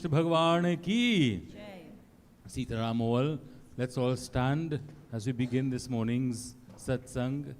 Krishna Bhagwan ki. Sitaram all. Let's all stand as we begin this morning's satsang.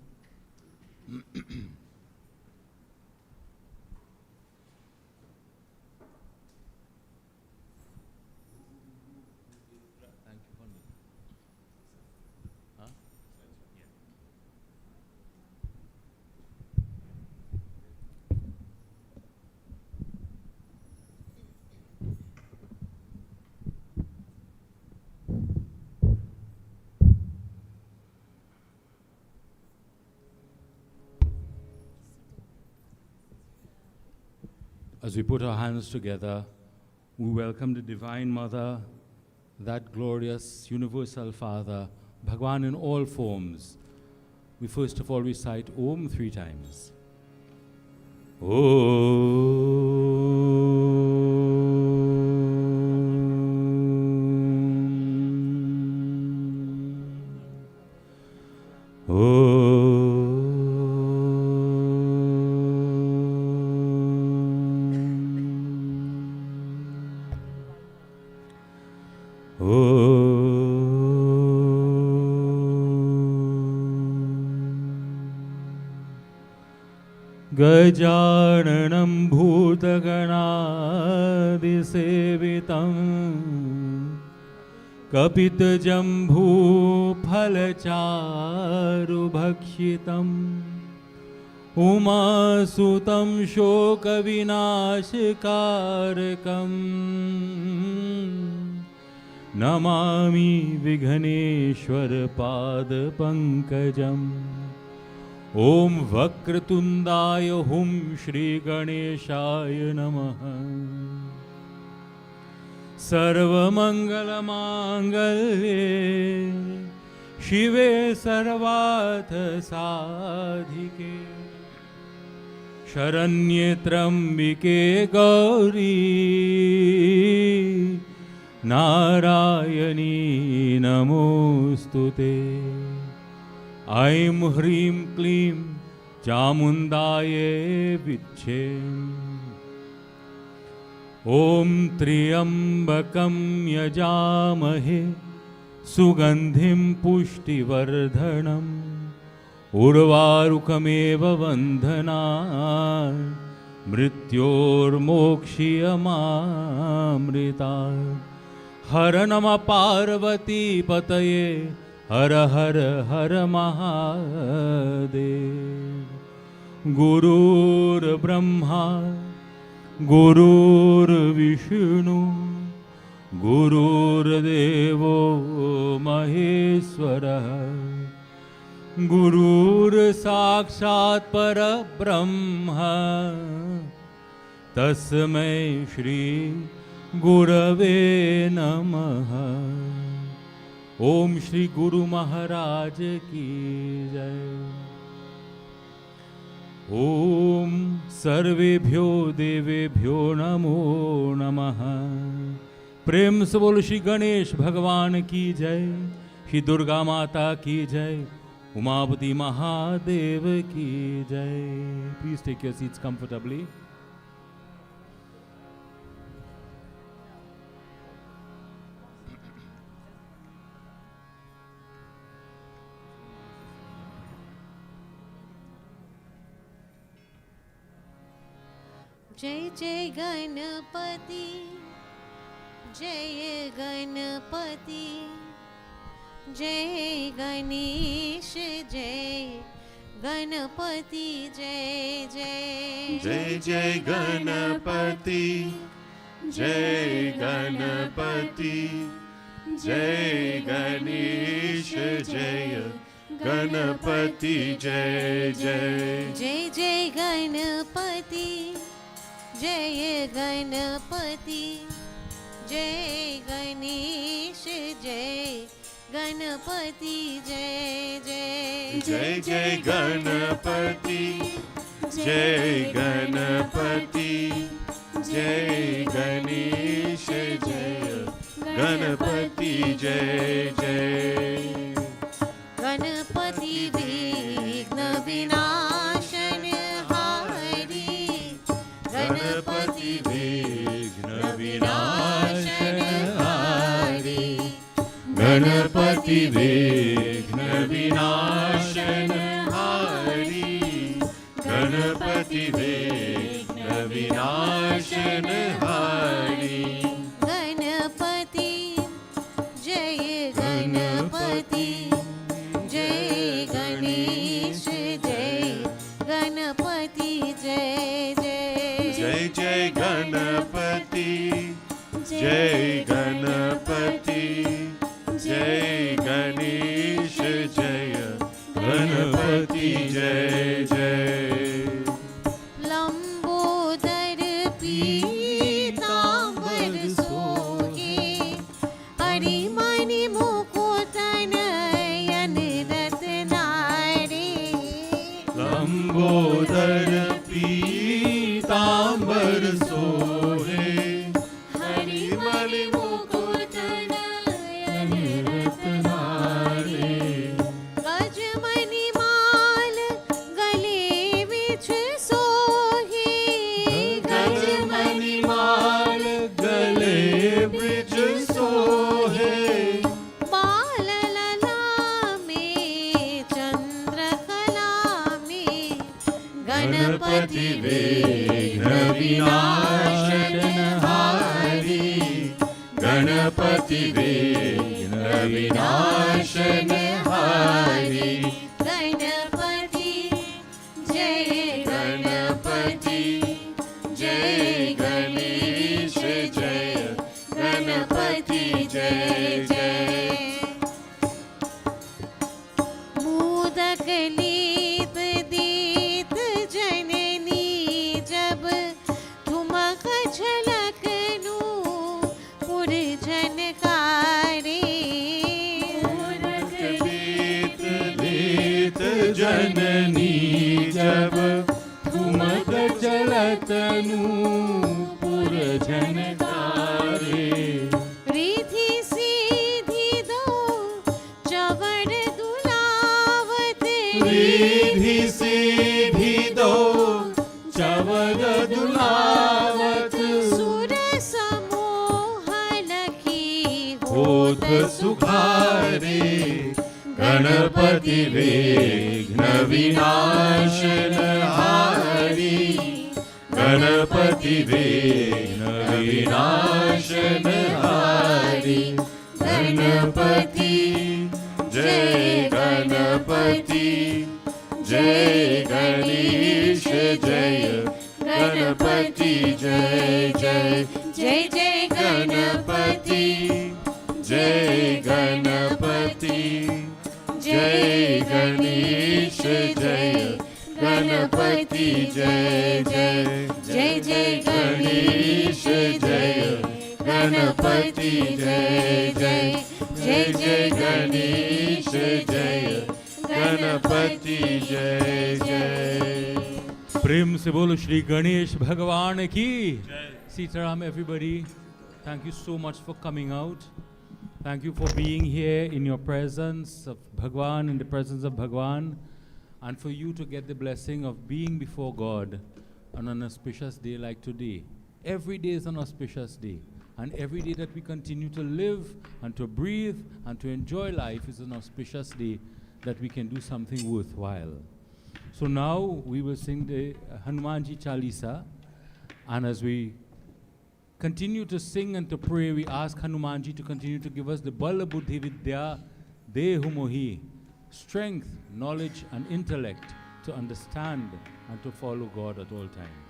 As we put our hands together, we welcome the Divine Mother, that glorious Universal Father, Bhagwan in all forms. We first of all recite Om 3 times. गजाननं भूतगणादिसेवितं कपितजम्बूफलचारुभक्षितम् उमासुतं शोकविनाशकारकम् Namami विघ्नेश्वरपादपङ्कजम् ओम वक्रतुंडाय हुम श्री गणेशाय नमः। सर्वमंगलमांगल्ये शिवे सर्वार्थ साधिके शरण्ये त्र्यंबिके गौरी नारायणी नमोस्तुते। ऐं ह्रीं क्लीं चामुण्डायै विद्महे। ॐ त्र्यम्बकं यजामहे सुगन्धिं पुष्टिवर्धनम् उर्वारुकमेव बन्धनान् मृत्योर्मोक्ष्यमामृतात्। हर नमः पार्वती पतये हर हर हर महादेव। गुरुर्ब्रह्मा गुरुर्विष्णु गुरुर्देवो महेश्वरः गुरुर्साक्षात् परब्रह्म तस्मै श्री गुरवे नमः। ओम श्री गुरु महाराज की जय। ओम सर्वेभ्यो देवेभ्यो नमो नमः। प्रेम से बोलो श्री गणेश भगवान की जय, श्री दुर्गा माता की जय, उमापति महादेव की जय। Please take your seats comfortably. जय जय गणपति जय गणपति जय गणेश जय गणपति जय जय। जय जय गणपति जय गणपति जय गणेश जय गणपति जय जय। जय जय गणपति जय गणपति जय गणेश जय गणपति जय जय। जय जय गणपति जय गणपति जय गणेश जय गणपति जय जय। गणपति विघ्न विनाशन हारी गणपति विघ्न विनाश गणपति विघ्न विनाशन हारी गणपति विघ्न विनाशन हारी गणपति जय गणपति जय गणेश जय गणपति जय जय जय जय गणपति जय गणपति जय गणेश जय गणपति जय जय लंबोदर पीतांबर सोहे हरिमणि मुकुट नयन रत्नारे लंबोदर पीतांबर सोहे हरिमणि मुकुट नयन रत्नारे गजमणि माल गले विच सोहे गजमणि माल गले ब्रिज सोहे बाल लला में चंद्रकला में गणपति विघ्न विनाशन हारी गणपति विघ्न विनाशन हारी गणपति जय गणपति जय गणेश जय गणपति जय जय मोदक लीत दीत जननी जब ठुमक झलकनु पुर झनकारे मोदक दीत दीत जननी जब ठुमक चलतनु पुर झनकारे रिधि सीधी दो चवर दुलावत रिधि सीधी दो चवर दुलावत सुर समोहन की होत सुखारे गणपति विघ्न विनाशन हारी गणपति विघ्न विनाशन हारी गणपति जय गणपति जय गणेश जय गणपति जय जय जय जय गणपति जय गणपति जय गणेश जय गणपति जय जय जय जय गणेश जय गणपति जय जय जय जय गणेश जय गणपति जय जय प्रेम से बोलो श्री गणेश भगवान की Sitaram everybody. Thank you so much for coming out. Thank you for being here in your presence of Bhagwan, in the presence of Bhagwan, and for you to get the blessing of being before God on an auspicious day like today. Every day is an auspicious day, and every day that we continue to live and to breathe and to enjoy life is an auspicious day that we can do something worthwhile. So now we will sing the Hanumanji Chalisa, and as we continue to sing and to pray, we ask Hanumanji to continue to give us the Bala Buddhi Vidya Dehu Mohi, strength, knowledge and intellect to understand and to follow God at all times.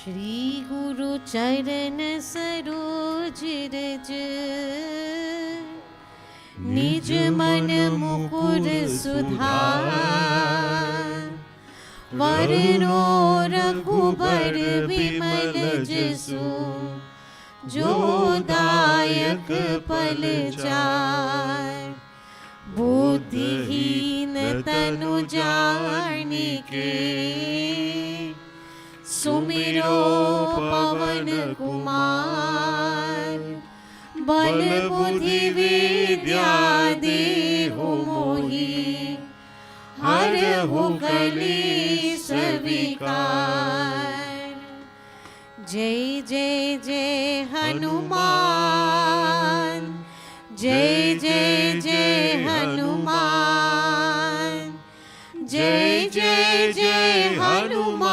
Shri गुरु चरण सरोज रज निज मन मुकुर सुधार वरनो रघुबर विमल जसु जो दायक पल चार बुद्धिहीन तनु जानिके सुमिरो पवन कुमार बल बुद्धि विद्या देहु मोहि हरहु कलेश विकार जय जय जय हनुमान जय जय जय हनुमान, जय जय जय हनुमान,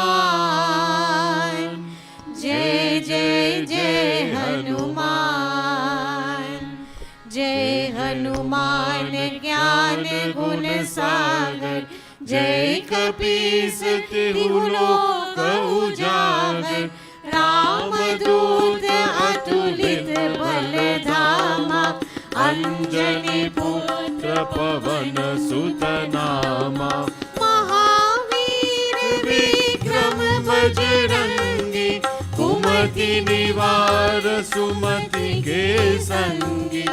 जय जय जय हनुमान। जय हनुमान ज्ञान गुण सागर, जय कपीस तिहु लोक उजागर। रामदूत अतुलित बल धामा, अंजनी पुत्र पवन सुत नामा। महावीर विक्रम बजरंगी, कुमति निवार सुमति के संगी।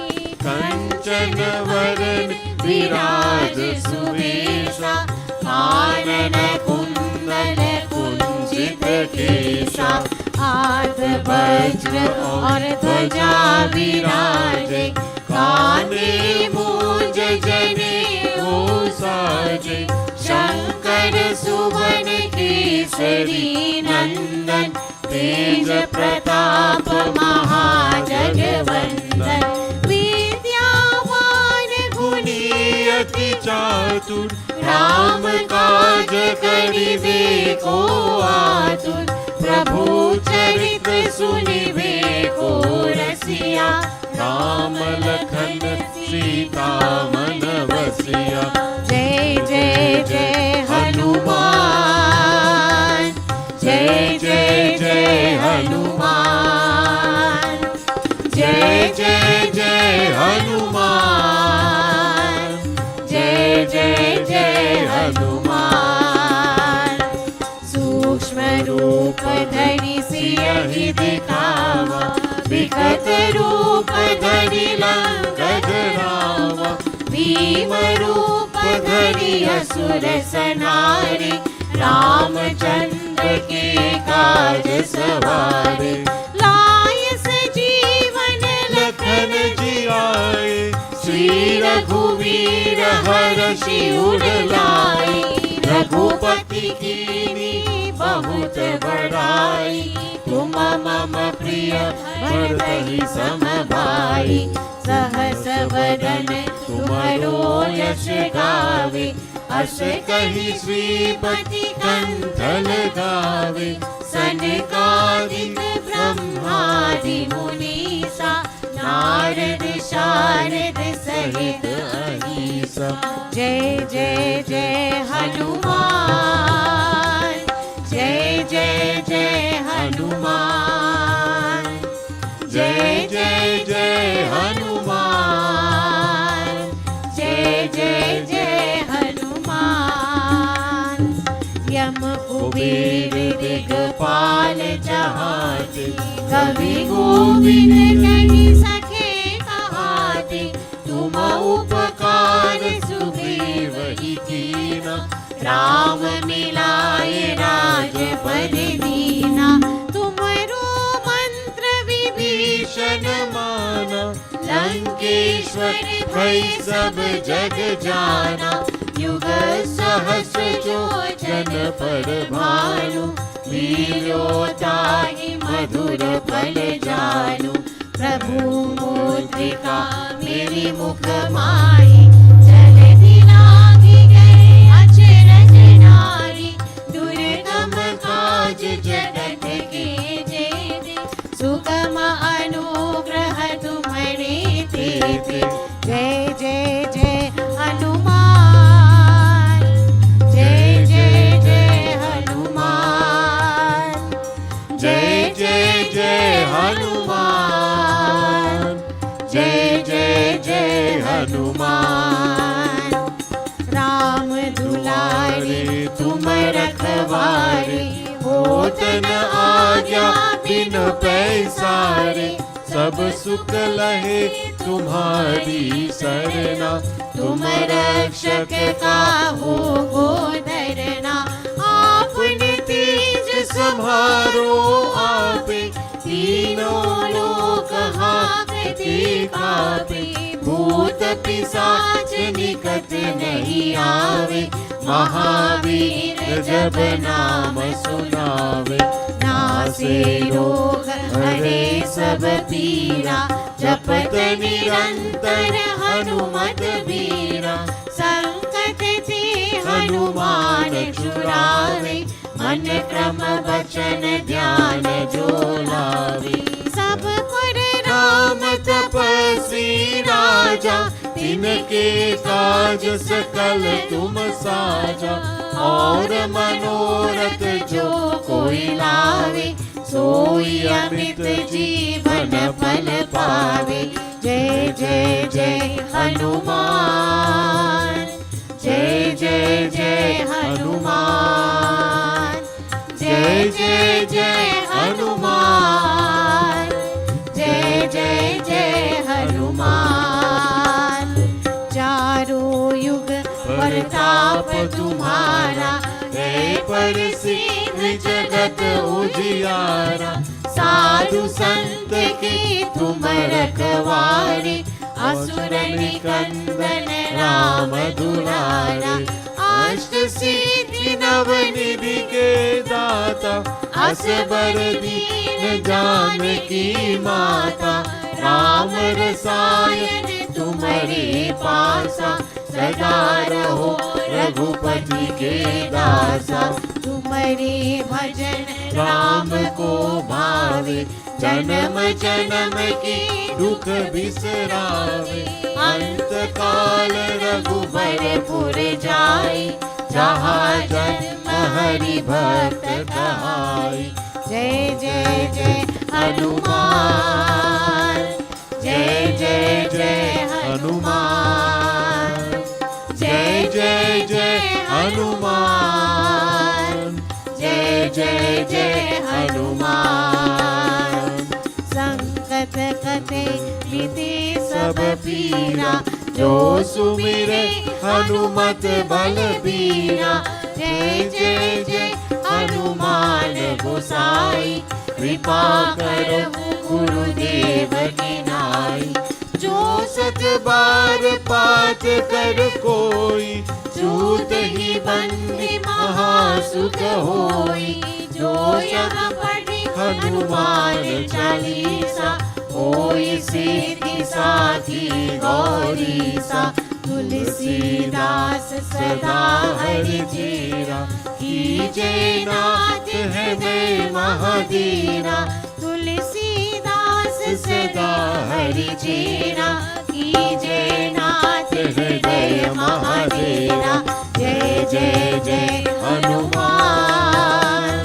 कंचन वरन विराज सुवेशा, कानन कुंडल कुंचित केसा। हाथ वज्र और ध्वजा विराजे, काने मूंज जनेऊ साजे। शंकर सुवन केसरी नंदन, तेज प्रताप महाजगवंदन। विद्यावान गुणी अति चातुर, राम काज करिबे को आतुर। प्रभु चरित सुनिबे को रसिया, राम लखन सीता मन बसिया। जय जय जय हनुमान, जय जय जय हनुमान, जय जय जय हनुमान, जय जय जय हनुमान। सूक्ष्म रूप धरि सियहि दिखावा, विकट रूप धरि लंक जरावा। भीम रूप धरि असुर संहारे, रामचंद्र के काज सवारे। लाय सजीवन लखन जियाए, श्री रघुवीर हरषि उर लाए। रघुपति कीन्ही बहुत बड़ाई, तुम मम प्रिय भरतहि सम भाई। सहस वदन तुम्हरो यश गावे, अस कहि श्रीपति कंठ लगावे। सनकादिक ब्रह्मादि मुनीसा, नारद शारद सहित अहीसा। जय जय जय हनुमान, जय जय जय हनुमान, जय जय जय हनुमान, जय जय जय हनुमान। यम कुबेर दिगपाल जहाते, कवि गोविंद कहि सके कहाते। तुम उपकार सुग्रीव ही कीना, राम मिलाए राजपद दीना। तुमरो मंत्र विभीषण माना, लंकेश्वर भय सब जग जाना। युग सहस्र जो जन पर भानु, लील्यो ताहि मधुर फल जानु। प्रभु मुद्रिका मेरी मुख माही, जलधि लांघि गए अचरज नारी। दुर्गम काज जगत के जेते, सुगम अनुग्रह तुम्हारे तेते। जय जय जय हनुमान, जय जय जय हनुमान, जय जय जय हनुमान, जय जय जय हनुमान। राम दुलारे तुम रखवारे, होत न आज्ञा बिन पैसारे। सब सुख लहे तुम्हारी सरना, तुम रक्षक काहू को डरना। आपने तेज सम्हारो आपे, तीनों लोक हांकते कापे। भूत पिशाच निकट नहीं आवे, महावीर जब नाम सुनावे। नाम नासे रोग हरे सब पीरा, जपत निरंतर हनुमत बीरा। संकट ते हनुमान छुड़ावे, मन क्रम वचन ध्यान जो लावे। सब पर राम तपस्वी राजा, तिनके काज सकल तुम साजा। और मनोरथ जो कोई लावे, सोई अमित जीवन फल पावे। जय जय जय हनुमान, जय जय जय हनुमान, जय जय जय हनुमान, जय जय जय हनुमान। चारों युग प्रताप तुम्हारा, है प्रसिद्ध जगत उजियारा। साधु संत की तुम रखवारे, असुर निकंदन राम दुलारा। अष्ट सिद्धि नव निधि के दाता, असबर दीन जानकी माता। राम रसायन तुम्हारे पासा, सदा रहो रघुपति के दासा। तुम्हारे भजन राम को भावे, जन्म जन्म की दुख बिसरावे। अंत काल रघुबरपुर जाई, जहाँ जन्म हरि भक्त कहाई। जय जय जय हनुमान, जय जय जय हनुमान, जय जय जय हनुमान, जय जय जय हनुमान। संकट कटे मिटे सब पीरा, जो सुमिरे हनुमत बलबीरा। जय जय जय हनुमान गोसाई, कृपा करो गुरुदेव की नाई। जो सत बार पाठ कर कोई, छूट ही बंदी महासुख होई। जो यहाँ पढ़े हनुमान चालीसा, होई सिद्धि साखी गौरीसा। तुलसीदास सदा हरि चेरा, कीजे नाथ है मैं महाधीरा। तुलसीदास सदा हरि चेरा, कीजे नाथ हृदय महाधीरा। जय जय जय हनुमान,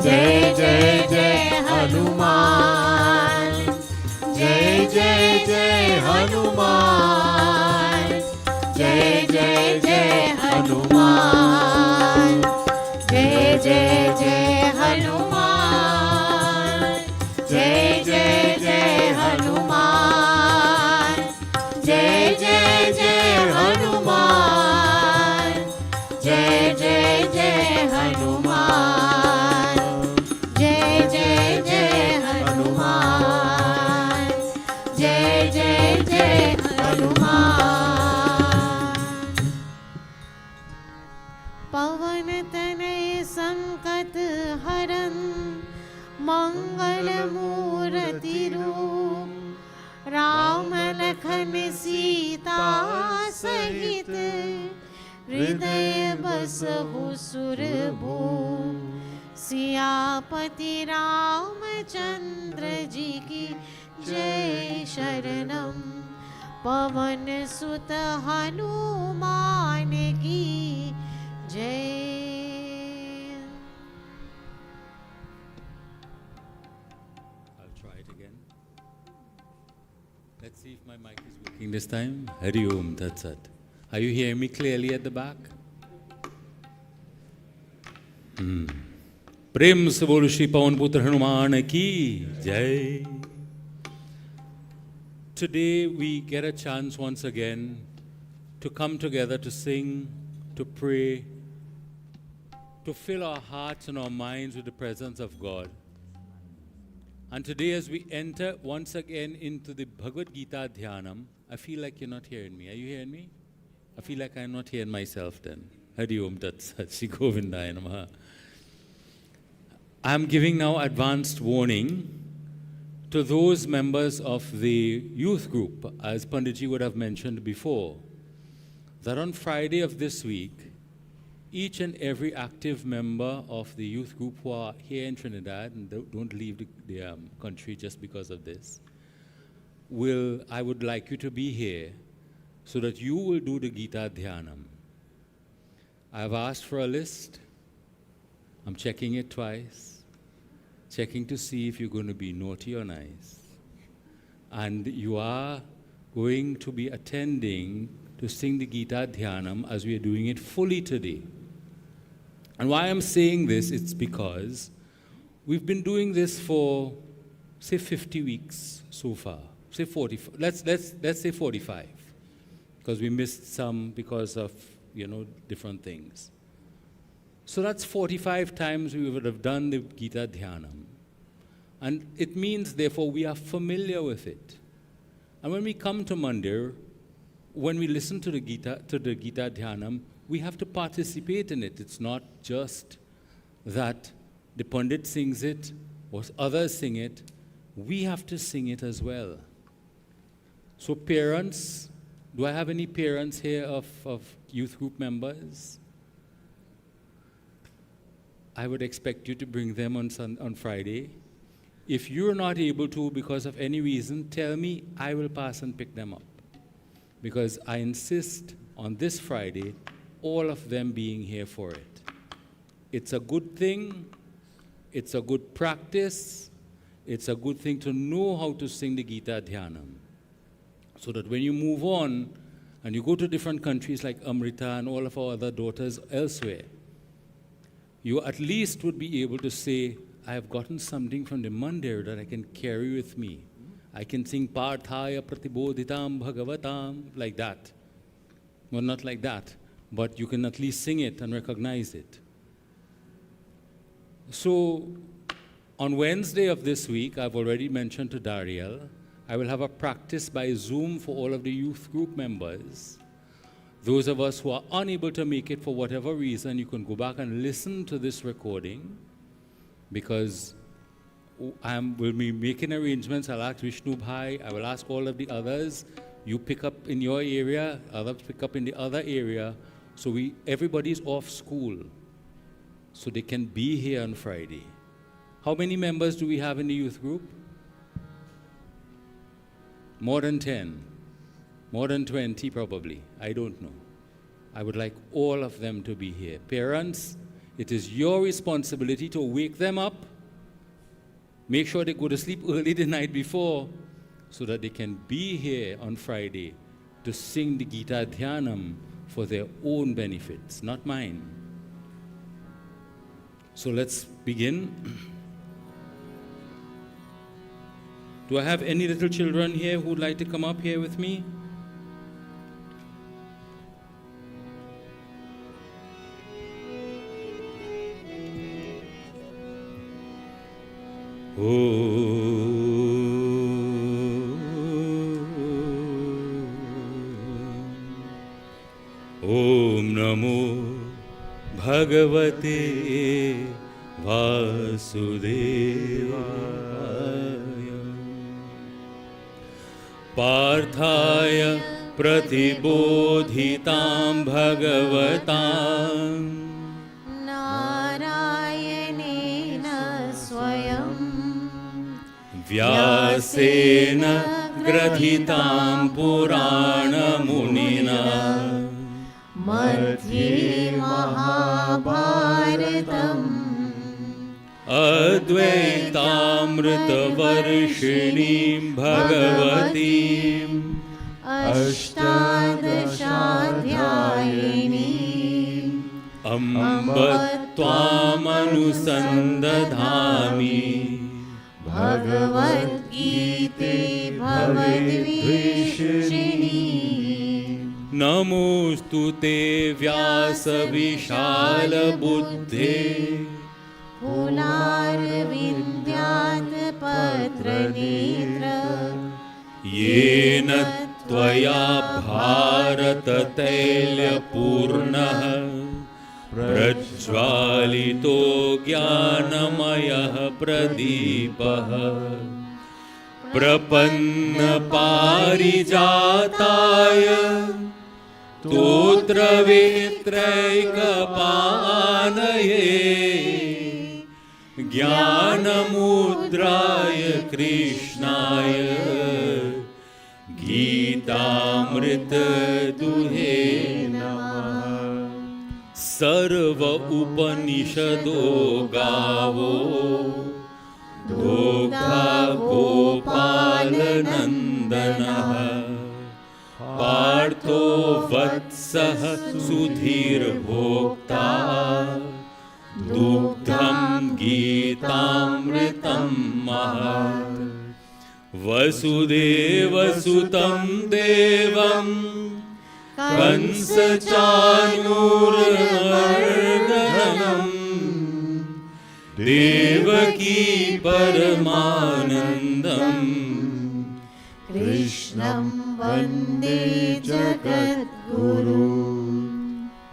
जय जय जय हनुमान, जय जय जय हनुमान, जय जय जय हनुमान, जय जय जय हनुमान, जय जय जय हनुमान, जय जय जय हनुमान, जय जय जय हनुमान, जय जय जय हनुमान, जय जय जय हनुमान। पवन तनय संकट हरन, मंगल मूर्ति रूप। राम लखन सीता सहित, हृदय बसहु सुरभूप। सियापति रामचंद्र जी की जय शरणम, पवन सुत हनुमान की जय। I'll try it again. Let's see if my mic is working this time. Hari Om, that's it. Are you hearing me clearly at the back? प्रेम से बोलो श्री पवन पुत्र हनुमान की जय। Today we get a chance once again to come together to sing, to pray, to fill our hearts and our minds with the presence of God. And today as we enter once again into the Bhagavad Gita Dhyanam, I feel like you're not hearing me. Are you hearing me? I feel like I'm not hearing myself then. Hari Om Tat Sat Shri Govindaya Namaha. I'm giving now advanced warning to those members of the youth group, as Panditji would have mentioned before, that on Friday of this week, each and every active member of the youth group who are here in Trinidad and don't leave the country just because of this, I would like you to be here so that you will do the Gita Dhyanam. I've asked for a list. I'm checking it twice, checking to see if you're going to be naughty or nice. And you are going to be attending to sing the Gita Dhyanam as we are doing it fully today. And why I'm saying this, it's because we've been doing this for, say, 50 weeks so far. Say 40, let's say 45, because we missed some because of, different things. So that's 45 times we would have done the Gita Dhyanam. And it means, therefore, we are familiar with it. And when we come to Mandir, when we listen to the Gita Dhyanam, we have to participate in it. It's not just that the Pandit sings it or others sing it. We have to sing it as well. So parents, do I have any parents here of youth group members? I would expect you to bring them on Friday. If you're not able to because of any reason, tell me, I will pass and pick them up. Because I insist on this Friday, all of them being here for it. It's a good thing. It's a good practice. It's a good thing to know how to sing the Gita Dhyanam. So that when you move on and you go to different countries like Amrita and all of our other daughters elsewhere, you at least would be able to say, I have gotten something from the Mandir that I can carry with me. I can sing Parthaya Pratibodhitam Bhagavatam, like that. Well, not like that, but you can at least sing it and recognize it. So, on Wednesday of this week, I've already mentioned to Dariel, I will have a practice by Zoom for all of the youth group members. Those of us who are unable to make it for whatever reason, you can go back and listen to this recording, because we'll be making arrangements. I'll ask Vishnu Bhai, I will ask all of the others. You pick up in your area, others pick up in the other area. So everybody's off school, so they can be here on Friday. How many members do we have in the youth group? More than 10. More than 20 probably. I don't know. I would like all of them to be here. Parents, it is your responsibility to wake them up. Make sure they go to sleep early the night before so that they can be here on Friday to sing the Gita Dhyanam for their own benefits, not mine. So let's begin. Do I have any little children here who would like to come up here with me? Om Namo Bhagavate Vasudevaya Parthaya Pratibodhitam Bhagavatam Narayanena Swayam Vyasena Grathitam Purana Munina Madhye Mahabharatam Advaitamrita Varshinim Bhagavatim Ashtadashadhyayinim Amba Tvam Anusandadhami Bhagavad Gita Bhavadvishini Namostute Vyasa Vishala Buddhe Pularvindyat Patranetra Yena Tvaya Bharata Tailya Purnaha प्रज्वालितो ज्ञानमयः प्रदीपः प्रपन्नपारिजाताय स्तोत्रवेत्रैकपाणये ज्ञानमुद्राय कृष्णाय गीतामृतदुहे नमः। सर्व उपनिषदो गावो दोग्धा गोपालनन्दनः पार्थो वत्सः सुधीर्भोक्ता दुग्धं गीतामृतं महत्। वसुदेवसुतं देवं कंसचाणूरमर्दनम् देवकी परमानन्दम् कृष्णं वन्दे जगद्गुरु।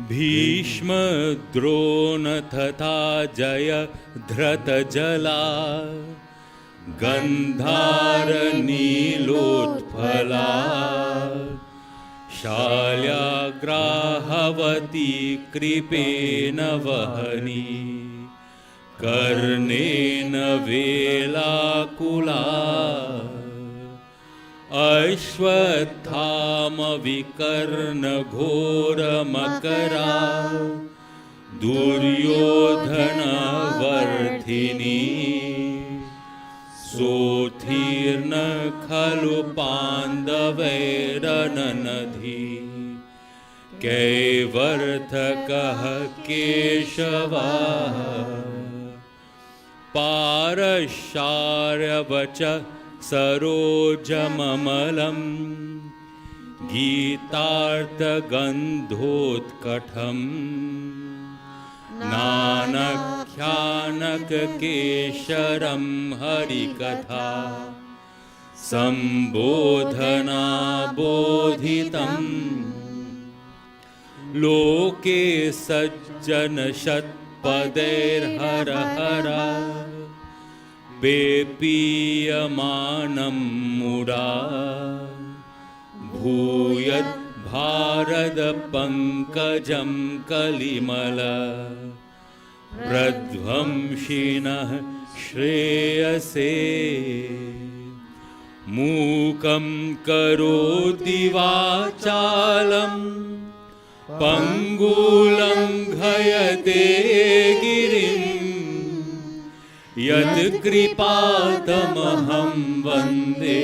भीष्मद्रोण तथा जयद्रथजला गन्धारनीलोत्फला शाल्याग्राहवती कृपेण वहनी कर्णेन वेलाकुला अश्वत्थामविकर्णघोरमकरा दुर्योधनवर्धिनी सोत्तीर्ण खलु पाण्डवैरननधि कैवर्तकः केशवा पारशार्यवच सरोजममलं गीतार्थगन्धोत्कटं नानख्यानककेशरं हरिकथा सम्बोधनाबोधितं लोके सज्जनशतपदैर्हर हर पेपीयमानं मुदा भूयद् भारतपङ्कजं कलिमल प्रध्वंसिनः श्रेयसे मूकं करोति वाचालं पङ्गुलङ्घयते गिरिं यत्कृपातमहं वन्दे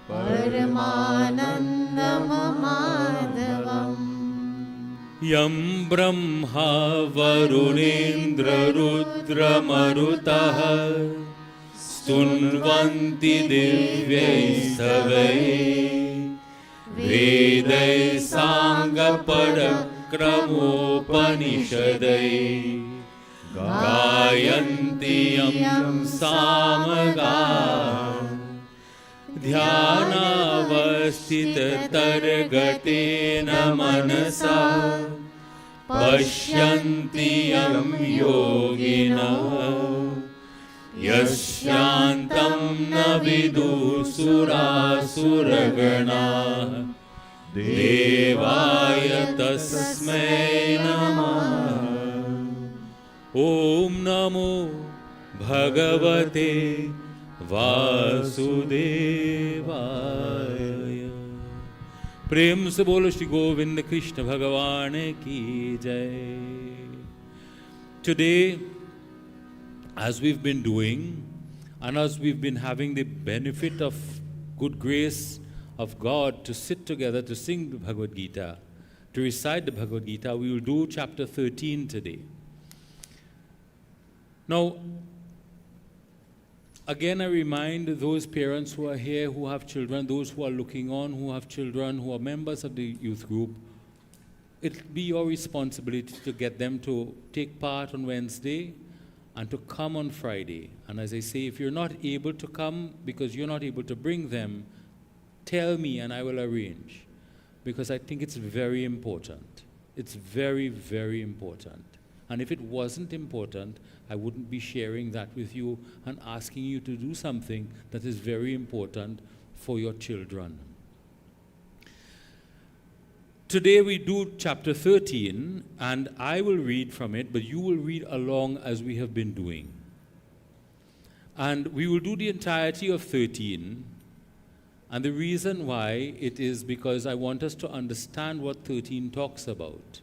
परमानन्दमाधवम्। यं ब्रह्मा वरुणेन्द्ररुद्रमरुतः स्तुन्वन्ति दिव्यैस्तवैः वेदैः साङ्गपरक्रमोपनिषदैः गायन्ति यं सामगाः ध्यानावस्थिततर्गतेन मनसा पश्यन्ति यं योगिनः यस्यान्तं न विदुसुरासुरगणाः देवाय तस्मै नमः। ॐ नमो भगवते वासुदेवाय। प्रेम से बोलो श्री गोविंद कृष्ण भगवान की जय। Today, as we've been doing and as we've been having the benefit of good grace of God to sit together to sing the Bhagavad Gita, to recite the Bhagavad Gita, we will do chapter 13 today. Now, again, I remind those parents who are here, who have children, those who are looking on, who have children, who are members of the youth group, it'll be your responsibility to get them to take part on Wednesday and to come on Friday. And as I say, if you're not able to come because you're not able to bring them, tell me and I will arrange, because I think it's very important. It's very, very important. And if it wasn't important, I wouldn't be sharing that with you and asking you to do something that is very important for your children. Today we do chapter 13, and I will read from it, but you will read along as we have been doing. And we will do the entirety of 13. And the reason why it is because I want us to understand what 13 talks about.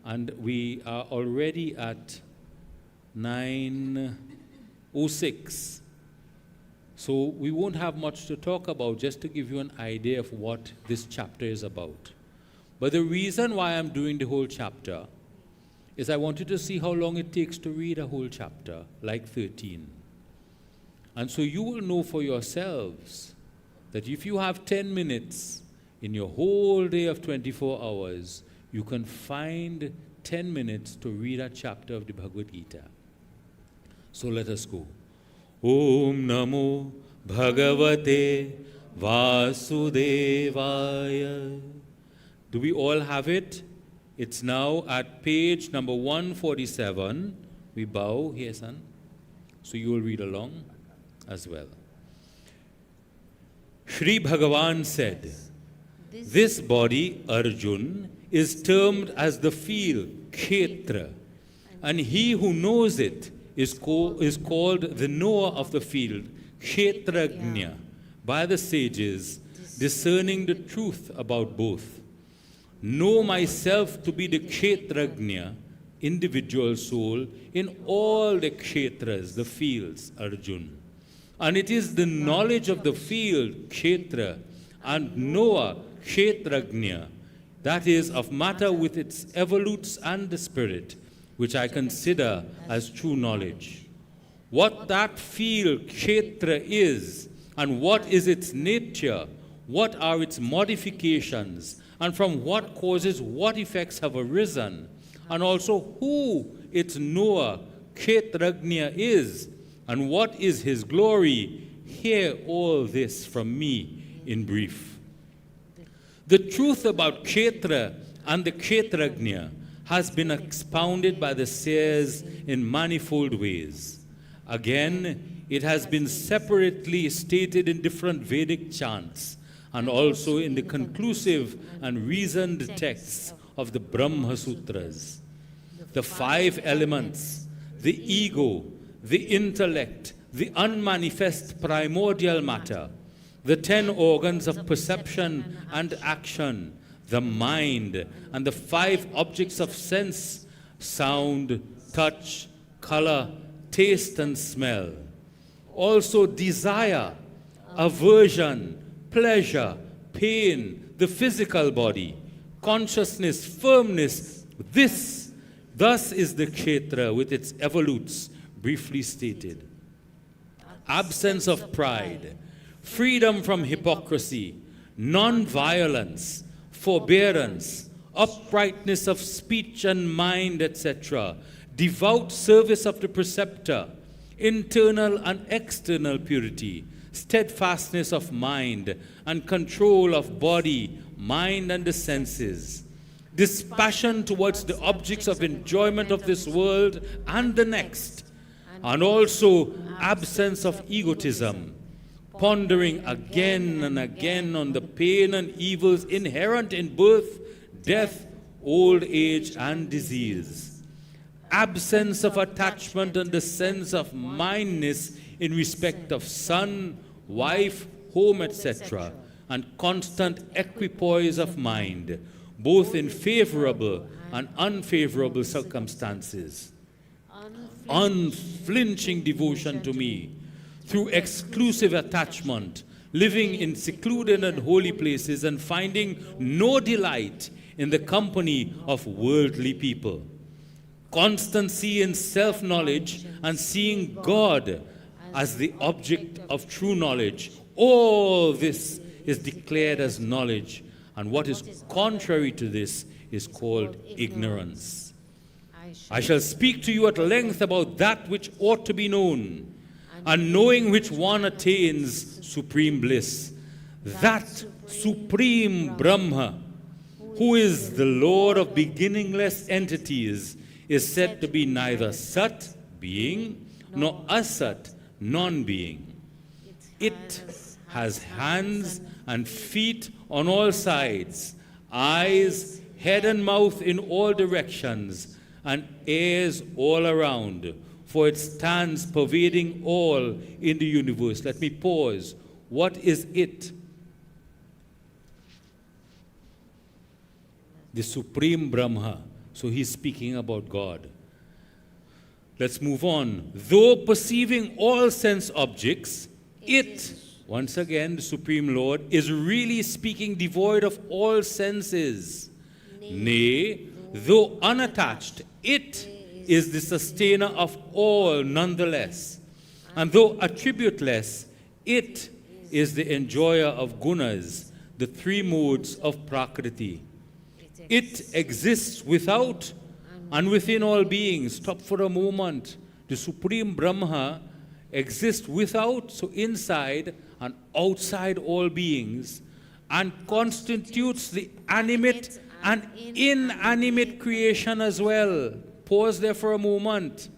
And we are already at 9:06. So we won't have much to talk about, just to give you an idea of what this chapter is about. But the reason why I'm doing the whole chapter is I want you to see how long it takes to read a whole chapter, like 13. And so you will know for yourselves that if you have 10 minutes in your whole day of 24 hours, you can find 10 minutes to read a chapter of the Bhagavad Gita. So let us go. Om Namo Bhagavate Vasudevaya. Do we all have it? It's now at page number 147. We bow here, son. So you will read along as well. Shri Bhagavan said, this body, Arjun, is termed as the field, Kshetra, and he who knows it is called the knower of the field, Kshetrajna, by the sages, discerning the truth about both. Know myself to be the Kshetrajna, individual soul, in all the Kshetras, the fields, Arjun. And it is the knowledge of the field, Kshetra, and knower, Kshetrajna, that is, of matter with its evolutes and the spirit, which I consider as true knowledge. What that field, Kshetra, is, and what is its nature, what are its modifications, and from what causes what effects have arisen, and also who its knower, Kshetrajna, is, and what is his glory, hear all this from me in brief. The truth about Kshetra and the Kshetrajna has been expounded by the seers in manifold ways. Again, it has been separately stated in different Vedic chants and also in the conclusive and reasoned texts of the Brahma Sutras. The 5 elements, the ego, the intellect, the unmanifest primordial matter, the 10 organs of perception and action, the mind, and the 5 objects of sense, sound, touch, color, taste, and smell. Also desire, aversion, pleasure, pain, the physical body, consciousness, firmness. Thus is the Kshetra with its evolutes, briefly stated. Absence of pride, freedom from hypocrisy, non-violence, forbearance, uprightness of speech and mind, etc., devout service of the preceptor, internal and external purity, steadfastness of mind, and control of body, mind, and the senses, dispassion towards the objects of enjoyment of this world and the next, and also absence of egotism, pondering again and again on the pain and evils inherent in birth, death, old age, and disease, absence of attachment and the sense of mindness in respect of son, wife, home, etc., and constant equipoise of mind, both in favorable and unfavorable circumstances. Unflinching devotion to me, through exclusive attachment, living in secluded and holy places and finding no delight in the company of worldly people. Constancy in self-knowledge and seeing God as the object of true knowledge. All this is declared as knowledge, and what is contrary to this is called ignorance. I shall speak to you at length about that which ought to be known, and knowing which one attains supreme bliss. That supreme Brahma, who is the Lord of beginningless entities, is said to be neither Sat, being, nor Asat, non-being. It has hands and feet on all sides, eyes, head and mouth in all directions, and ears all around, for it stands pervading all in the universe. Let me pause. What is it? The Supreme Brahma. So he's speaking about God. Let's move on. Though perceiving all sense objects, it, once again, the Supreme Lord, is really speaking devoid of all senses. Nay, though unattached, it is the sustainer of all nonetheless. And though attributeless, it is the enjoyer of gunas, the three modes of Prakriti. It exists without and within all beings. Stop for a moment. The Supreme Brahma exists without, so inside and outside all beings, and constitutes the animate and inanimate creation as well. Pause there for a moment.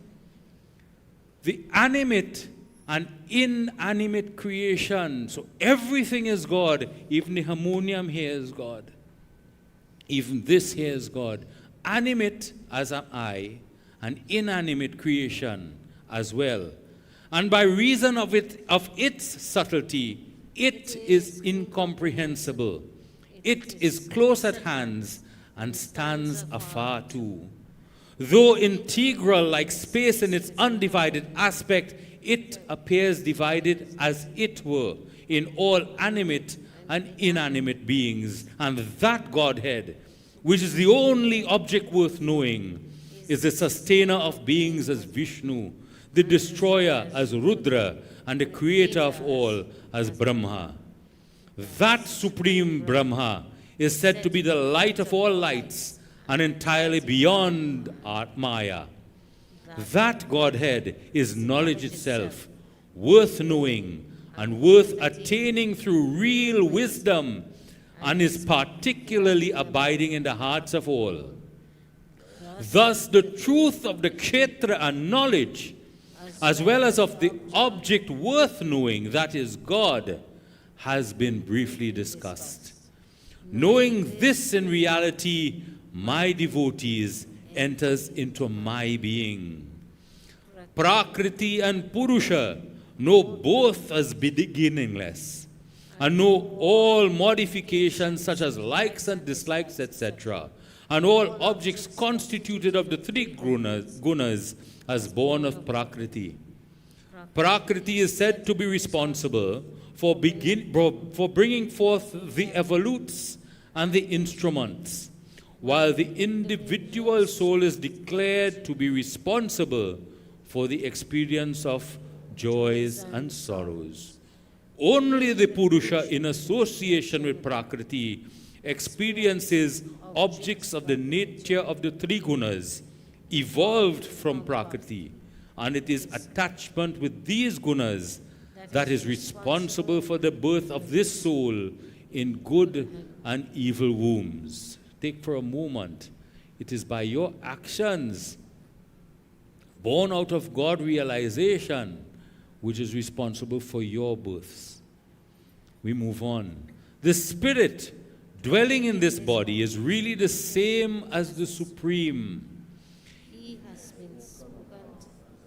The animate and inanimate creation. So everything is God. Even the harmonium here is God. Even this here is God. Animate as am I, and inanimate creation as well. And by reason of its subtlety, it is incomprehensible. It is close at hand and stands afar too. Though integral like space in its undivided aspect, it appears divided as it were in all animate and inanimate beings. And that Godhead, which is the only object worth knowing, is the sustainer of beings as Vishnu, the destroyer as Rudra, and the creator of all as Brahma. That Supreme Brahma is said to be the light of all lights and entirely beyond Maya. That Godhead is knowledge itself, worth knowing and worth attaining through real wisdom, and is particularly abiding in the hearts of all. Thus, the truth of the Kshetra and knowledge, as well as of the object worth knowing, that is God, has been briefly discussed. Knowing this in reality, my devotees enters into my being. Prakriti and Purusha know both as beginningless, and know all modifications such as likes and dislikes, etc., and all objects constituted of the three gunas as born of Prakriti. Prakriti is said to be responsible for bringing forth the evolutes and the instruments, while the individual soul is declared to be responsible for the experience of joys and sorrows. Only the Purusha, in association with Prakriti, experiences objects of the nature of the three gunas, evolved from Prakriti, and it is attachment with these gunas that is responsible for the birth of this soul in good and evil wombs. Take for a moment. It is by your actions, born out of God realization, which is responsible for your births. We move on. The spirit dwelling in this body is really the same as the Supreme,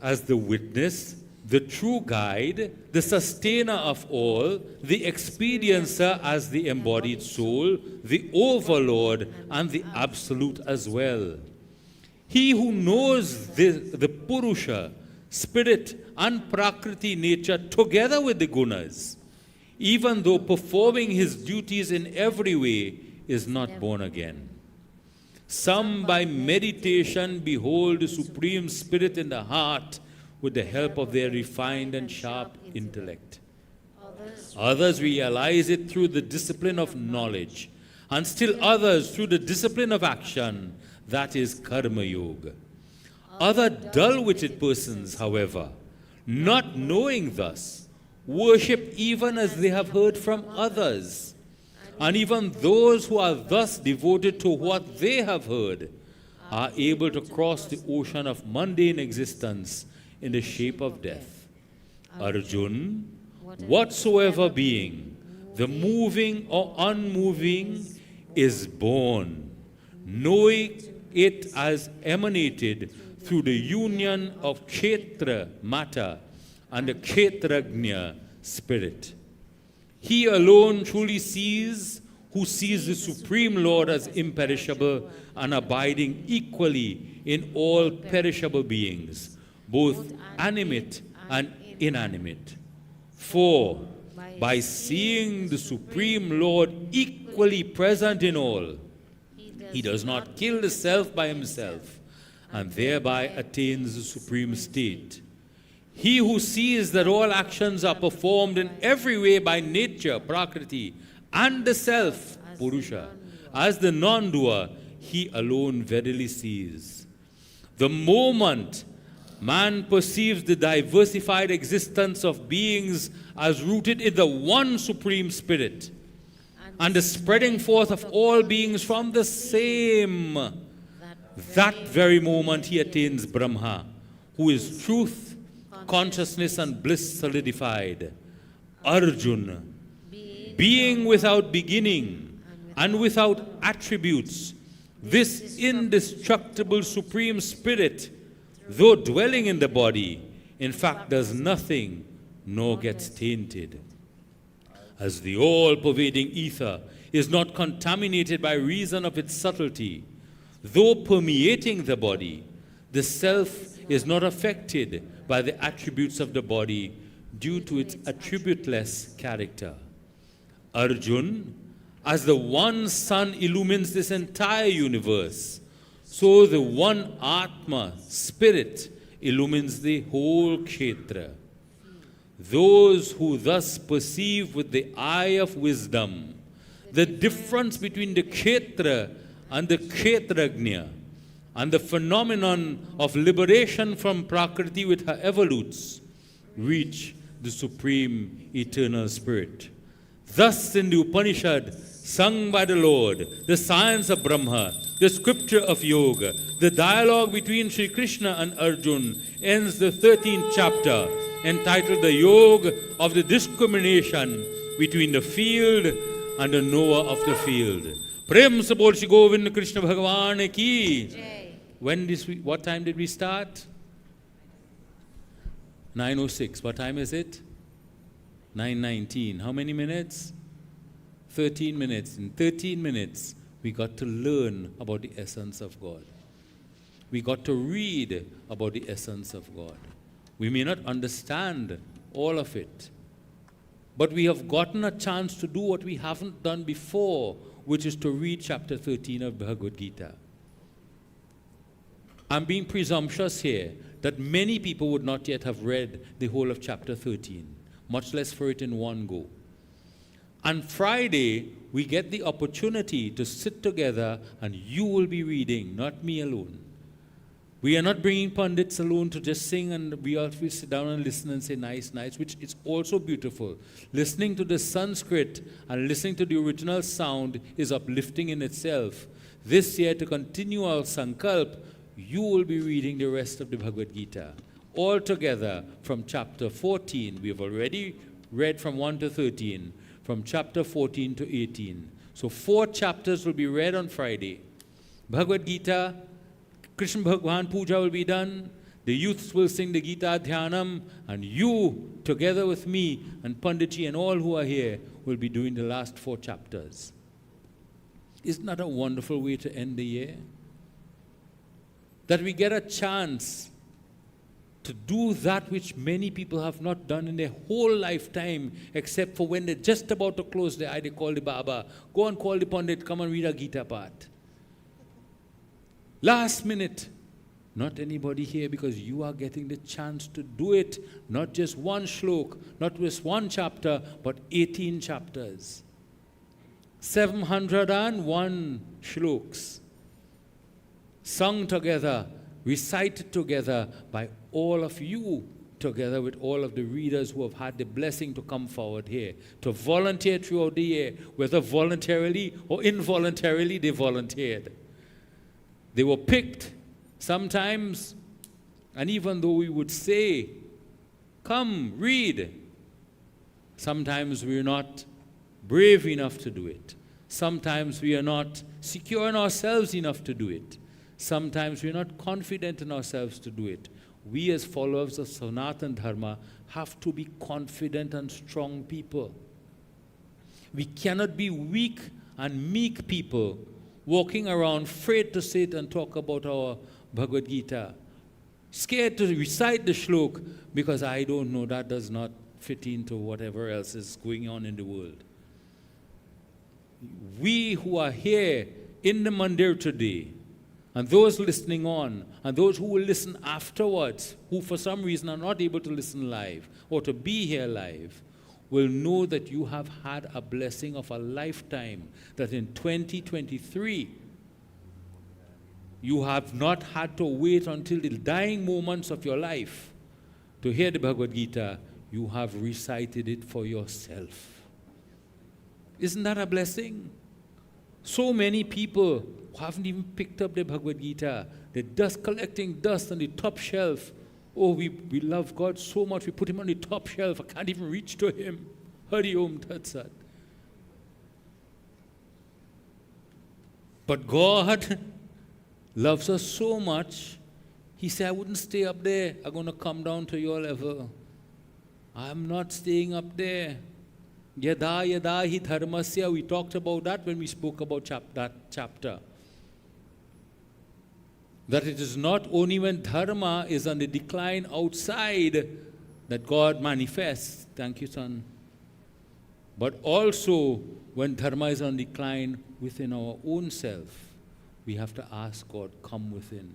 as the witness, the true guide, the sustainer of all, the experiencer as the embodied soul, the overlord, and the absolute as well. He who knows the Purusha, spirit, and Prakriti nature together with the gunas, even though performing his duties in every way, is not born again. Some by meditation behold the Supreme Spirit in the heart with the help of their refined and sharp intellect. Others realize it through the discipline of knowledge, and still others through the discipline of action, that is Karma Yoga. Other dull-witted persons, however, not knowing thus, worship even as they have heard from others, And even those who are thus devoted to what they have heard are able to cross the ocean of mundane existence in the shape of death. Arjun, whatsoever being, the moving or unmoving, is born, knowing it as emanated through the union of Kshetra matter and the Kshetrajna spirit. He alone truly sees, who sees the Supreme Lord as imperishable and abiding equally in all perishable beings, both animate and inanimate. For by seeing the Supreme Lord equally present in all, he does not kill the self by himself and thereby attains the supreme state. He who sees that all actions are performed in every way by nature, Prakriti, and the self, Purusha, as the non-doer, he alone verily sees. The moment man perceives the diversified existence of beings as rooted in the one Supreme Spirit, and the spreading forth of all beings from the same, that very moment he attains Brahma, who is truth, consciousness and bliss solidified. Arjuna, being without beginning and without attributes, this indestructible Supreme Spirit, though dwelling in the body, in fact does nothing nor gets tainted. As the all-pervading ether is not contaminated by reason of its subtlety, though permeating the body, the self is not affected by the attributes of the body due to its attributeless character. Arjun, as the one sun illumines this entire universe, so the one Atma, spirit, illumines the whole Kshetra. Those who thus perceive with the eye of wisdom the difference between the Kshetra and the Kshetrajna, and the phenomenon of liberation from Prakriti with her evolutes, reach the Supreme Eternal Spirit. Thus in the Upanishad, sung by the Lord, the science of Brahma, the scripture of Yoga, the dialogue between Sri Krishna and Arjun ends the 13th chapter, entitled The Yoga of the Discrimination Between the Field and the Knower of the Field. Prem se bol Shri Govind Krishna Bhagavan ki. What time did we start? 9:06. What time is it? 9:19. How many minutes? 13 minutes. In 13 minutes, we got to learn about the essence of God. We got to read about the essence of God. We may not understand all of it, but we have gotten a chance to do what we haven't done before, which is to read chapter 13 of Bhagavad Gita. I'm being presumptuous here that many people would not yet have read the whole of chapter 13, much less for it in one go. On Friday, we get the opportunity to sit together and you will be reading, not me alone. We are not bringing pundits alone to just sing and we sit down and listen and say nice, nice, which is also beautiful. Listening to the Sanskrit and listening to the original sound is uplifting in itself. This year, to continue our Sankalp, you will be reading the rest of the Bhagavad Gita. All together from chapter 14. We have already read from 1 to 13. From chapter 14 to 18. So 4 chapters will be read on Friday. Bhagavad Gita, Krishna Bhagwan Puja will be done. The youths will sing the Gita Dhyanam. And you, together with me and Panditji and all who are here, will be doing the last 4 chapters. Isn't that a wonderful way to end the year? That we get a chance to do that which many people have not done in their whole lifetime, except for when they're just about to close their eye, they call the Baba, go and call the Pandit, come and read a Gita part. Last minute, not anybody here, because you are getting the chance to do it, not just one shlok, not just one chapter, but 18 chapters. 701 shloks. Sung together, recited together by all of you together with all of the readers who have had the blessing to come forward here, to volunteer throughout the year, whether voluntarily or involuntarily, they volunteered. They were picked sometimes, and even though we would say, come, read, sometimes we're not brave enough to do it. Sometimes we are not secure in ourselves enough to do it. Sometimes we're not confident in ourselves to do it. We as followers of Sanatana Dharma have to be confident and strong people. We cannot be weak and meek people walking around afraid to sit and talk about our Bhagavad Gita, scared to recite the shlok because I don't know, that does not fit into whatever else is going on in the world. We who are here in the mandir today, and those listening on, and those who will listen afterwards, who for some reason are not able to listen live or to be here live, will know that you have had a blessing of a lifetime, that in 2023, you have not had to wait until the dying moments of your life to hear the Bhagavad Gita. You have recited it for yourself. Isn't that a blessing? So many people who haven't even picked up the Bhagavad Gita, they're dust collecting dust on the top shelf. Oh, we love God so much, we put him on the top shelf. I can't even reach to him. Hari Om Tat Sat. But God loves us so much, he said, I wouldn't stay up there. I'm going to come down to your level. I'm not staying up there. Yada yada hi dharmasya. We talked about that when we spoke about that chapter. That it is not only when dharma is on the decline outside that God manifests. Thank you, son. But also when dharma is on decline within our own self, we have to ask God, come within.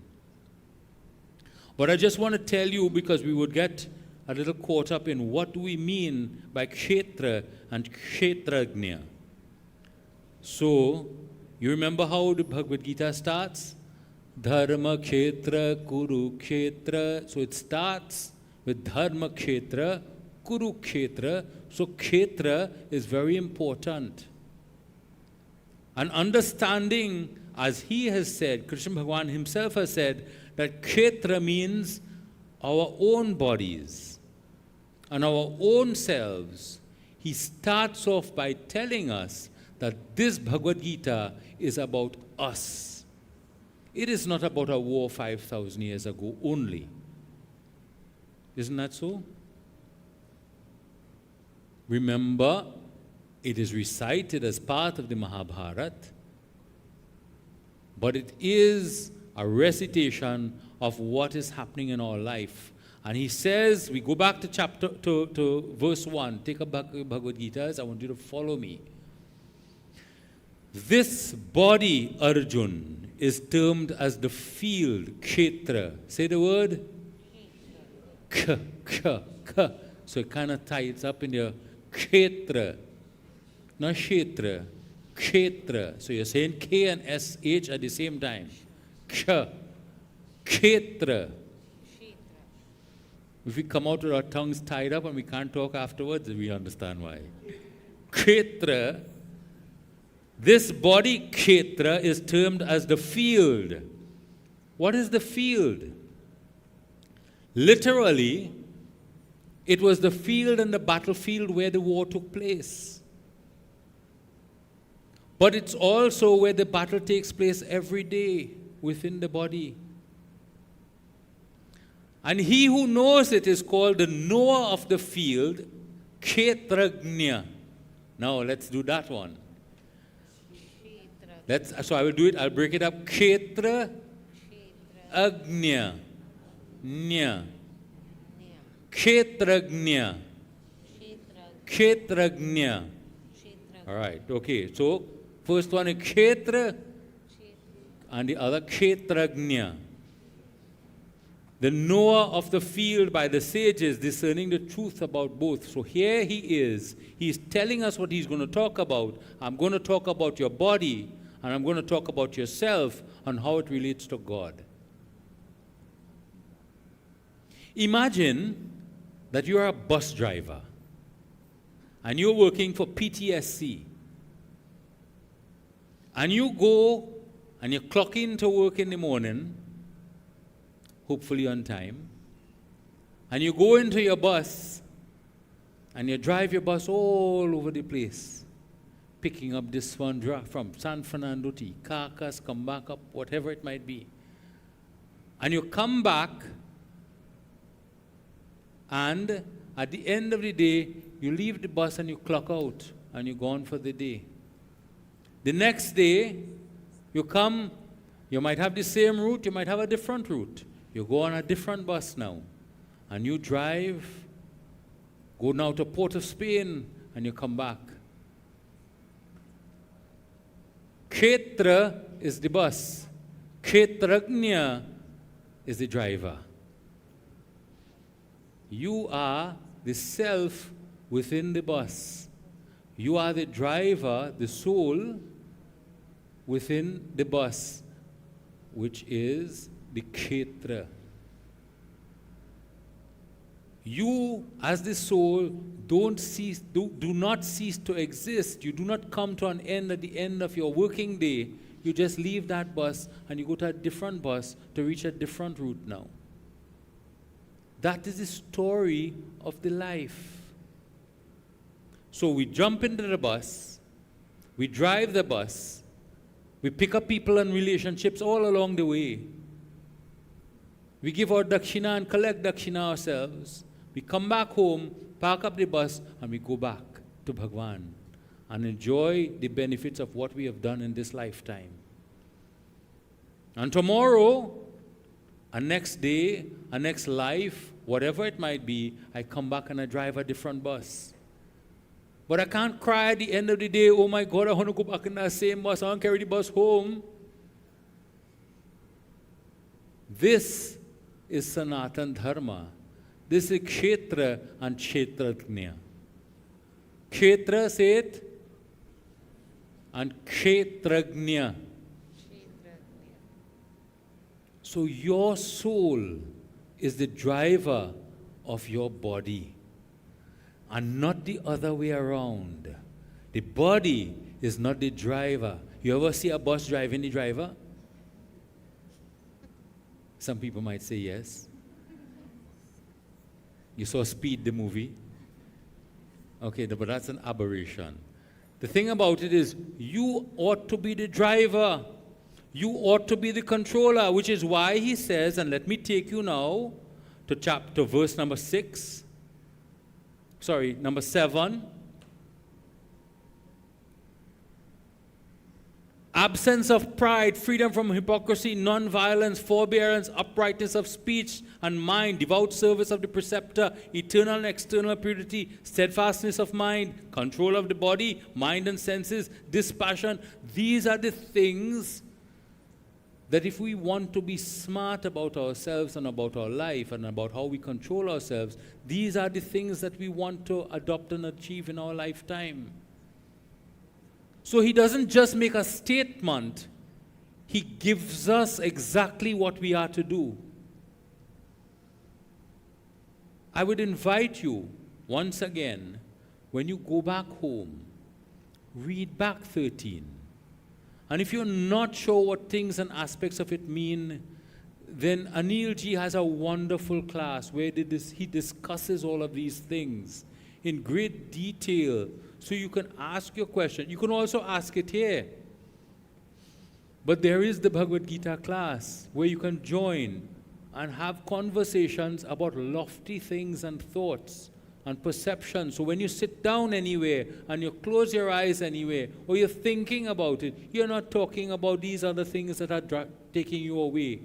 But I just want to tell you, because we would get a little caught up in what do we mean by kshetra and kshetrajna. So, you remember how the Bhagavad Gita starts? Dharma kshetra kuru kshetra. So it starts with dharma kshetra, kuru kshetra. So kshetra is very important. And understanding, as he has said, Krishna Bhagavan himself has said, that kshetra means our own bodies and our own selves. He starts off by telling us that this Bhagavad Gita is about us. It is not about a war 5,000 years ago only. Isn't that so? Remember, it is recited as part of the Mahabharata, but it is a recitation of what is happening in our life. And he says, we go back to to verse 1. Take a Bhagavad Gita. I want you to follow me. This body, Arjun, is termed as the field, kshetra. Say the word. K. So it kind of ties up in your kshetra. Not kshetra. Kshetra. So you're saying K and SH at the same time. Kshetra. If we come out with our tongues tied up and we can't talk afterwards, we understand why. Kshetra, this body kshetra is termed as the field. What is the field? Literally, it was the field and the battlefield where the war took place. But it's also where the battle takes place every day within the body. And he who knows it is called the knower of the field, kshetrajna. Now let's do that one. So I will do it, I'll break it up. Kshetra, agnya, nya. Kshetrajna. Kshetrajna. All right, okay. So first one is kshetra and the other kshetrajna. The knower of the field by the sages, discerning the truth about both. So here he is. He's telling us what he's going to talk about. I'm going to talk about your body, and I'm going to talk about yourself and how it relates to God. Imagine that you are a bus driver and you're working for PTSC, and you go and you clock in to work in the morning, hopefully on time, and you go into your bus and you drive your bus all over the place, picking up this one from San Fernando to Caracas, come back up, whatever it might be. And you come back, and at the end of the day, you leave the bus and you clock out, and you're gone for the day. The next day, you come, you might have the same route, you might have a different route. You go on a different bus now, and you drive, go now to Port of Spain, and you come back. Kshetra is the bus. Kshetrajna is the driver. You are the self within the bus. You are the driver, the soul within the bus, which is the Kshetra. You, as the soul, do not cease to exist. You do not come to an end at the end of your working day. You just leave that bus and you go to a different bus to reach a different route now. That is the story of the life. So we jump into the bus, we drive the bus, we pick up people and relationships all along the way. We give our dakshina and collect dakshina ourselves. We come back home, park up the bus, and we go back to Bhagwan and enjoy the benefits of what we have done in this lifetime. And tomorrow, a next day, a next life, whatever it might be, I come back and I drive a different bus. But I can't cry at the end of the day, oh my God, I want to go back in that same bus, I want to carry the bus home. This is Sanatan Dharma. This is Kshetra and Kshetrajna. Kshetra, say it, and Kshetrajna. So your soul is the driver of your body, and not the other way around. The body is not the driver. You ever see a bus driving the driver? Some people might say yes. You saw Speed, the movie? Okay, but that's an aberration. The thing about it is, you ought to be the driver. You ought to be the controller, which is why he says, and let me take you now to verse number 7. Absence of pride, freedom from hypocrisy, non-violence, forbearance, uprightness of speech and mind, devout service of the preceptor, eternal and external purity, steadfastness of mind, control of the body, mind and senses, dispassion. These are the things that if we want to be smart about ourselves and about our life and about how we control ourselves, these are the things that we want to adopt and achieve in our lifetime. So he doesn't just make a statement, he gives us exactly what we are to do. I would invite you, once again, when you go back home, read back 13. And if you're not sure what things and aspects of it mean, then Anil ji has a wonderful class where he discusses all of these things in great detail, so you can ask your question. You can also ask it here. But there is the Bhagavad Gita class where you can join and have conversations about lofty things and thoughts and perceptions. So when you sit down anywhere and you close your eyes anywhere, or you're thinking about it, you're not talking about these other things that are taking you away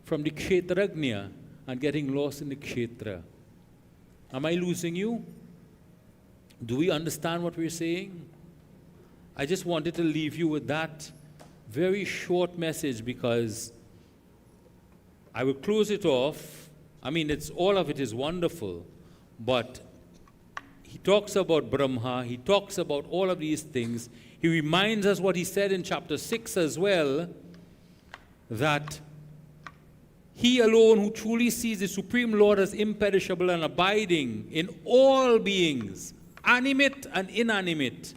from the Kshetrajna and getting lost in the Kshetra. Am I losing you? Do we understand what we're saying? I just wanted to leave you with that very short message, because I will close it off. I mean, all of it is wonderful, but he talks about Brahma, he talks about all of these things. He reminds us what he said in chapter 6 as well, that he alone who truly sees the Supreme Lord as imperishable and abiding in all beings, animate and inanimate.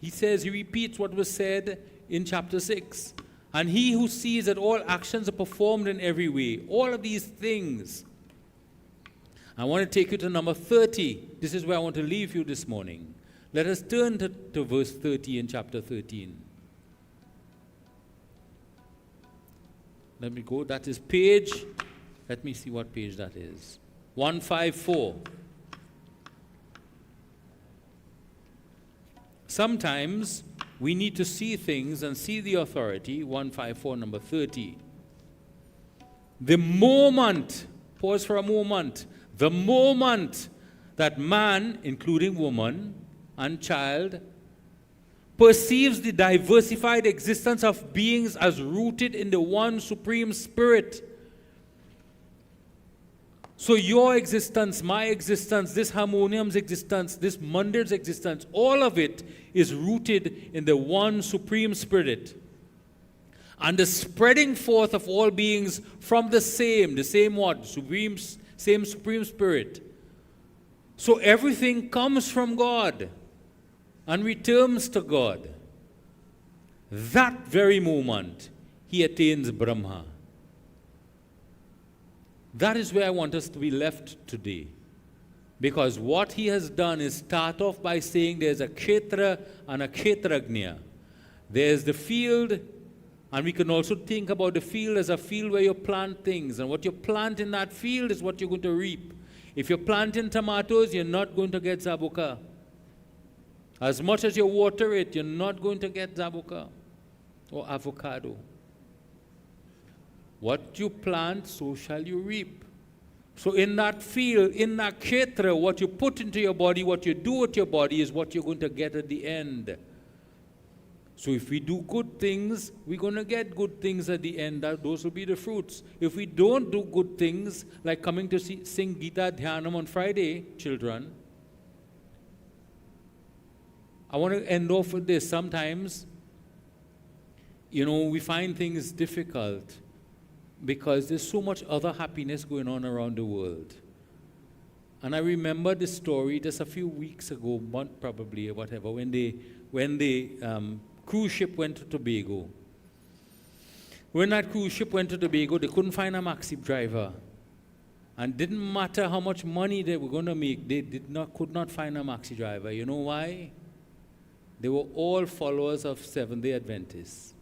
He says, he repeats what was said in chapter 6. And he who sees that all actions are performed in every way. All of these things. I want to take you to number 30. This is where I want to leave you this morning. Let us turn to verse 30 in chapter 13. Let me go. That is page, let me see what page that is. 154. Sometimes we need to see things and see the authority. 154, number 30. The moment, pause for a moment, the moment that man, including woman and child, perceives the diversified existence of beings as rooted in the one supreme spirit. So your existence, my existence, this harmonium's existence, this mandir's existence, all of it is rooted in the one supreme spirit. And the spreading forth of all beings from the same what? Same supreme spirit. So everything comes from God and returns to God. That very moment, he attains Brahma. That is where I want us to be left today. Because what he has done is start off by saying there's a kshetra and a kshetrajna. There's the field, and we can also think about the field as a field where you plant things. And what you plant in that field is what you're going to reap. If you're planting tomatoes, you're not going to get zabuka. As much as you water it, you're not going to get zabuka or avocado. What you plant, so shall you reap. So in that field, in that kshetra, what you put into your body, what you do with your body is what you're going to get at the end. So if we do good things, we're going to get good things at the end. Those will be the fruits. If we don't do good things, like coming to sing Gita Dhyanam on Friday, children, I want to end off with this. Sometimes, we find things difficult because there's so much other happiness going on around the world. And I remember this story just a few weeks ago, month probably or whatever, when the cruise ship went to Tobago. When that cruise ship went to Tobago, they couldn't find a maxi driver. And didn't matter how much money they were going to make, they could not find a maxi driver. You know why? They were all followers of Seventh-day Adventists.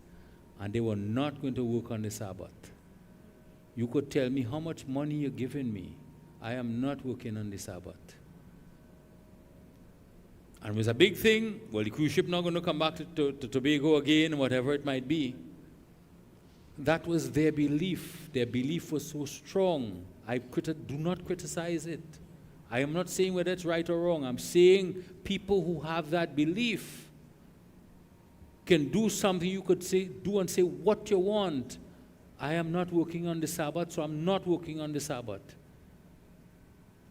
And they were not going to work on the Sabbath. You could tell me how much money you're giving me. I am not working on the Sabbath. And it was a big thing. Well, the cruise ship not going to come back to Tobago again, whatever it might be. That was their belief. Their belief was so strong. Do not criticize it. I am not saying whether it's right or wrong. I'm saying people who have that belief can do something you could do and say what you want. I am not working on the Sabbath, so I'm not working on the Sabbath.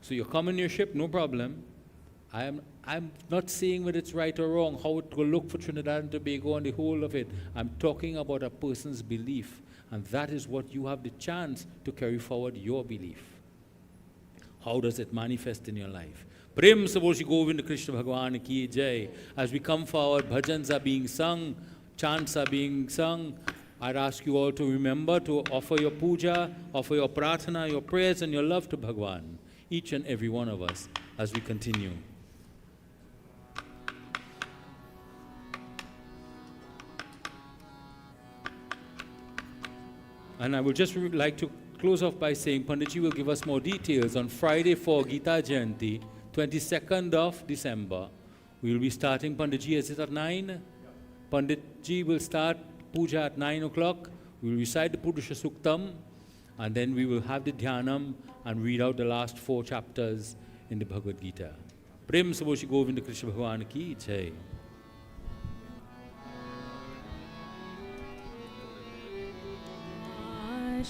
So you come in your ship, no problem. I'm not saying whether it's right or wrong, how it will look for Trinidad and Tobago and the whole of it. I'm talking about a person's belief. And that is what you have the chance to carry forward your belief. How does it manifest in your life? Prem Savoshi Govinda Krishna Bhagwan Ki Jai. As we come forward, bhajans are being sung, chants are being sung. I'd ask you all to remember to offer your puja, offer your prarthana, your prayers and your love to Bhagwan, each and every one of us, as we continue. And I would just like to close off by saying Panditji will give us more details on Friday for Gita Jayanti, 22nd of December. We will be starting Panditji, is it at 9? Panditji will start puja at 9 o'clock. We will recite the Purusha Suktam, and then we will have the Dhyanam and read out the last 4 chapters in the Bhagavad Gita. Prem Savoshi Govinda Krishna Bhagwan Ki Jai.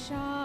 Shah